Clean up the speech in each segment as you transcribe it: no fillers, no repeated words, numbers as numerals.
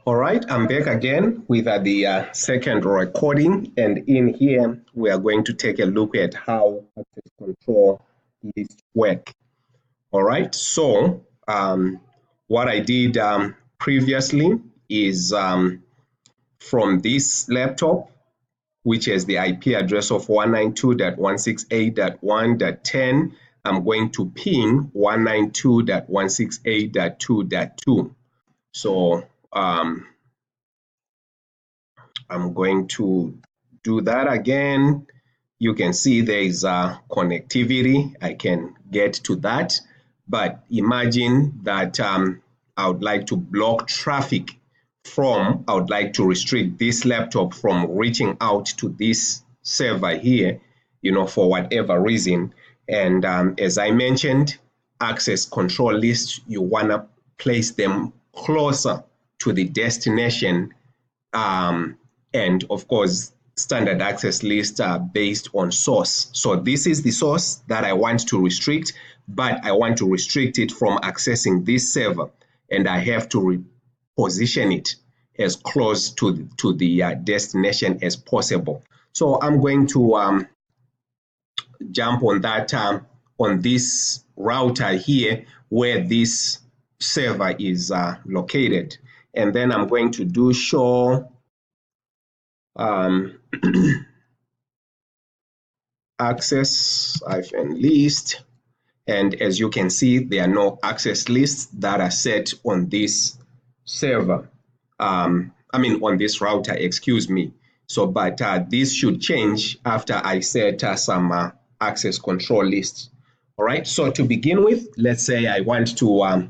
All right, I'm back again with the second recording, and in here we are going to take a look at how access control lists work. All right, so what I did previously is from this laptop, which has the IP address of 192.168.1.10, I'm going to ping 192.168.2.2. So I'm going to do that again. You can see there is a connectivity. I can get to that. But imagine that I would like to block traffic I would like to restrict this laptop from reaching out to this server here, for whatever reason. And as I mentioned, access control lists, you want to place them closer to the destination, and of course, standard access lists are based on source. So this is the source that I want to restrict, but I want to restrict it from accessing this server, and I have to reposition it as close to the destination as possible. So I'm going to jump on that on this router here where this server is located, and then I'm going to do show access -list, and as you can see, there are no access lists that are set on this server. On this router, excuse me. So, but this should change after I set some access control lists. All right, so to begin with, let's say I want to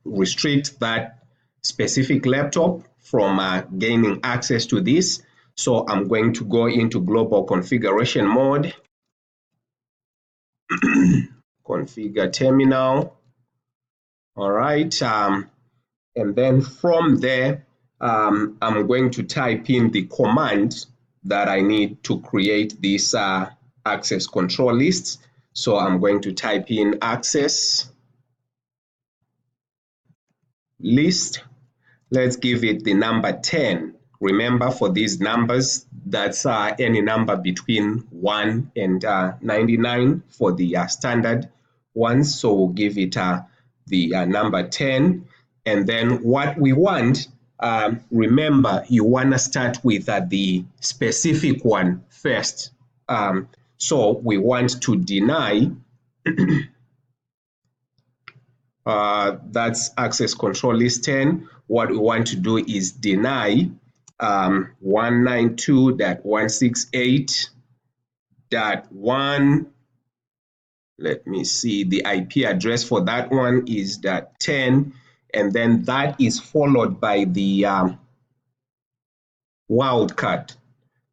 restrict that specific laptop from gaining access to this. So I'm going to go into global configuration mode, configure terminal. All right, and then from there, I'm going to type in the command that I need to create this access control list. So I'm going to type in access list. Let's give it the number 10. Remember, for these numbers, that's any number between 1 and 99 for the standard ones. So we'll give it the number 10. And then what we want, remember, you want to start with the specific one first. So we want to deny that's access control list 10. What we want to do is deny 192.168.1. Let me see, the IP address for that one is that 10, and then that is followed by the wildcard.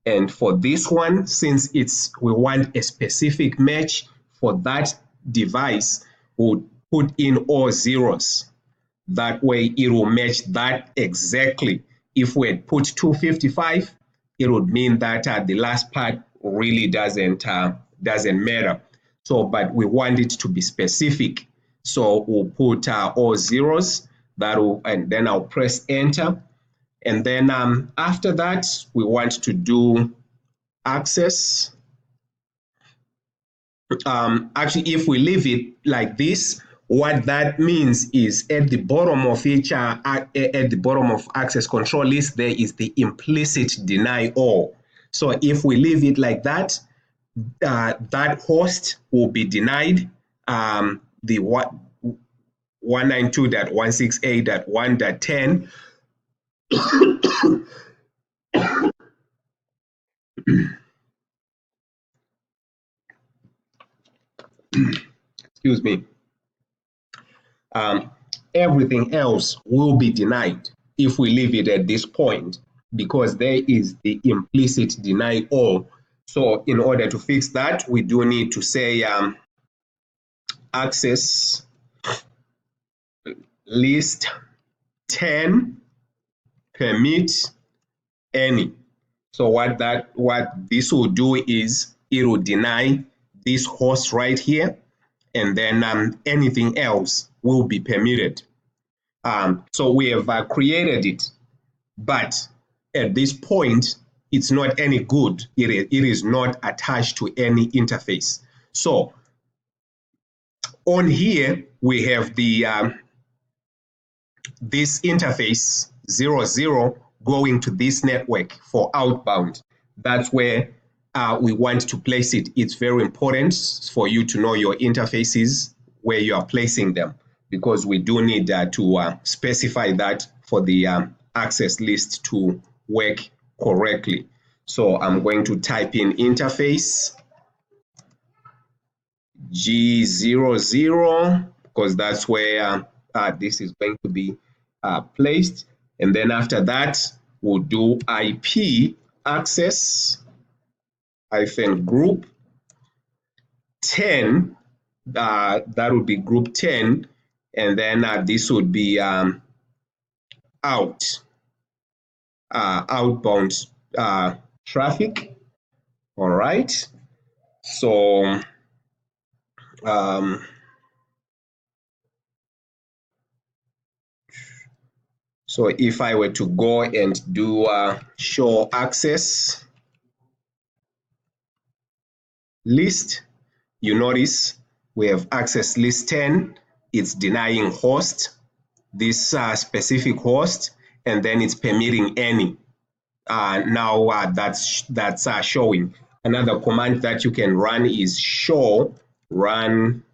And for this one, since we want a specific match for that device, we'll put in all zeros. That way it will match that exactly. If we had put 255, it would mean that the last part really doesn't matter. So, but we want it to be specific. So we'll put all zeros, and then I'll press enter. And then after that, we want to do access. Actually, if we leave it like this, what that means is at the bottom of access control list, there is the implicit deny all. So if we leave it like that, that host will be denied the 192.168.1.10. Excuse me. Everything else will be denied if we leave it at this point, because there is the implicit deny all. So in order to fix that, we do need to say access list 10 permit any. So what this will do is it will deny this host right here, and then anything else will be permitted. So we have created it, but at this point, it's not any good. It is not attached to any interface. So on here, we have the this interface 00 going to this network for outbound. That's where we want to place it. It's very important for you to know your interfaces, where you are placing them, because we do need to specify that for the access list to work correctly. So I'm going to type in interface G00, because that's where this is going to be placed. And then after that, we'll do IP access hyphen group 10. That would be group 10. And then this would be outbound traffic. All right. So so if I were to go and do show access list, you notice we have access list 10. It's denying host, this specific host, and then it's permitting any. Now that's showing. Another command that you can run is show run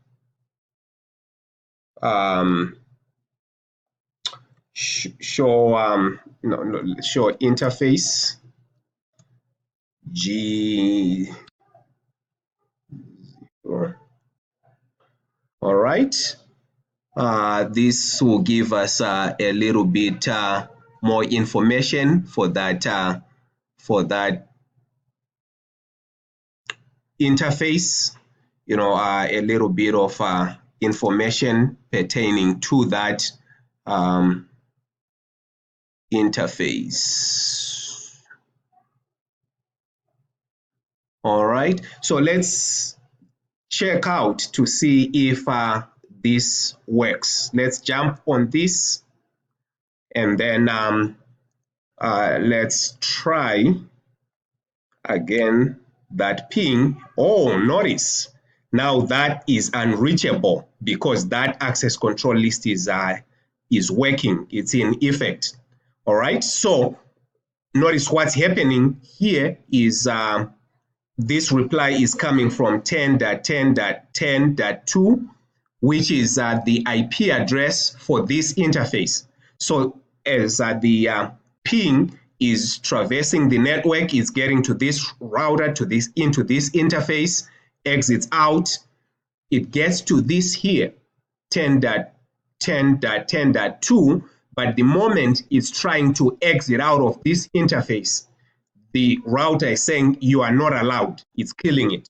show show interface G. All right. This will give us a little bit more information for that interface, a little bit of information pertaining to that interface. All right, so let's check out to see if this works. Let's jump on this, and then let's try again that ping. Oh, notice now that is unreachable because that access control list is working. It's in effect. All right, so notice what's happening here is this reply is coming from 10.10.10.2, which is the IP address for this interface. So as the ping is traversing the network, is getting to this router, to this into this interface, exits out, it gets to this here, 10.10.10.2, but the moment it's trying to exit out of this interface, the router is saying you are not allowed. It's killing it,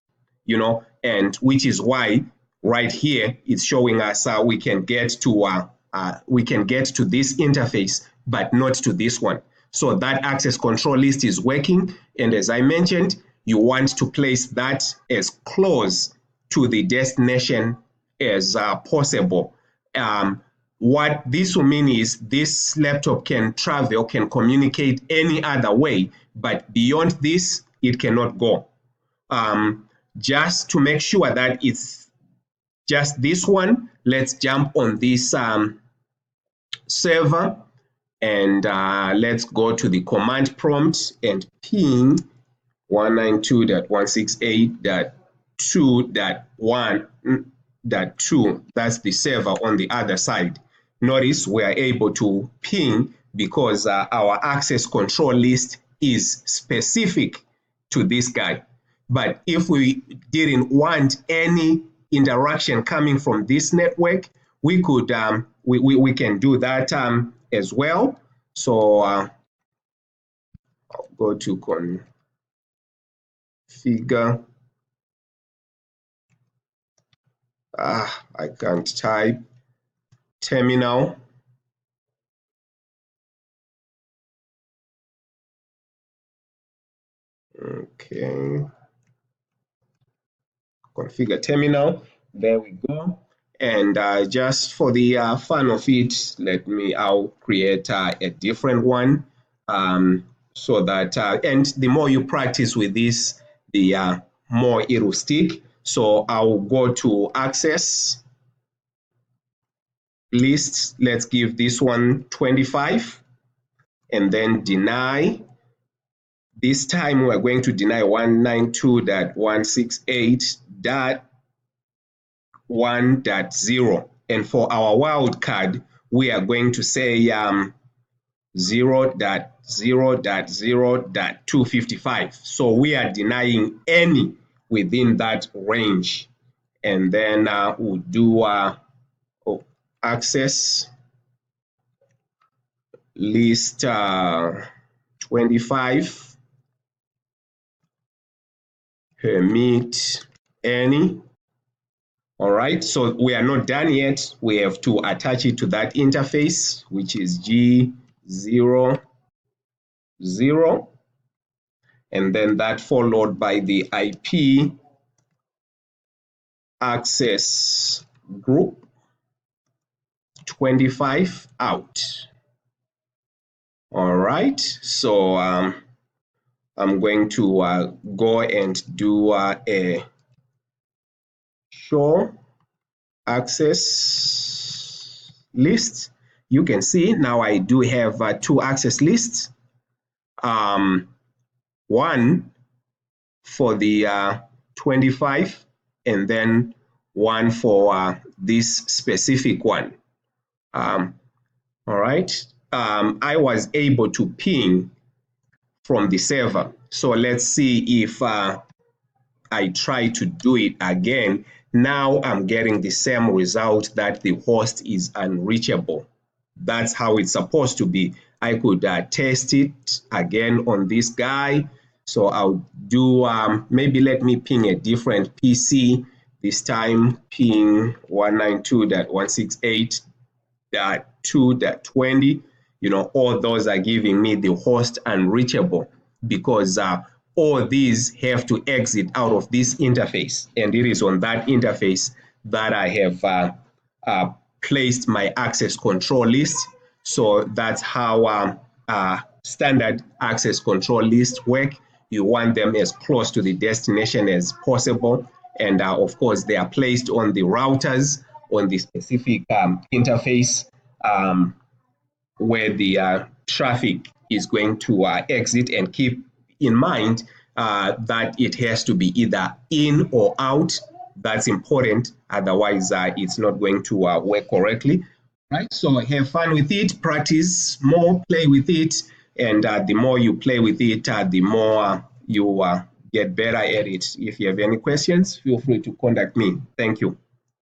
and which is why right here it's showing us we can get to this interface, but not to this one. So that access control list is working, and as I mentioned, you want to place that as close to the destination as possible. What this will mean is this laptop can travel, can communicate any other way, but beyond this, it cannot go. Just to make sure that it's just this one, let's jump on this server, and let's go to the command prompt and ping 192.168.2.1.2. That's the server on the other side. Notice we are able to ping because our access control list is specific to this guy. But if we didn't want any interaction coming from this network, we could we can do that as well. So I'll go to configure. I can't type terminal. Okay. Configure terminal. There we go. And just for the fun of it, I'll create a different one, so that, and the more you practice with this, the more it will stick. So I'll go to access lists. Let's give this one 25 and then deny. This time we're going to deny 192.168.1.0. And for our wildcard, we are going to say 0.0.0.255. So we are denying any within that range. And then we'll do access list 25 permit any. All right, so we are not done yet. We have to attach it to that interface, which is G00, and then that followed by the IP access group 25 out. All right, so I'm going to go and do a show access list. You can see now I do have two access lists. One for the 25 and then one for this specific one. All right, I was able to ping from the server. So let's see if I try to do it again. Now I'm getting the same result, that the host is unreachable. That's how it's supposed to be. I could test it again on this guy. So I'll do, maybe let me ping a different PC. This time ping 192.168.2.20. All those are giving me the host unreachable, because all these have to exit out of this interface, and it is on that interface that I have placed my access control list. So that's how standard access control lists work. You want them as close to the destination as possible, and of course they are placed on the routers on the specific interface where the traffic is going to exit, and keep in mind that it has to be either in or out. That's important, otherwise it's not going to work correctly. Right, so have fun with it, practice more, play with it, and the more you play with it, the more you get better at it. If you have any questions, feel free to contact me. Thank you.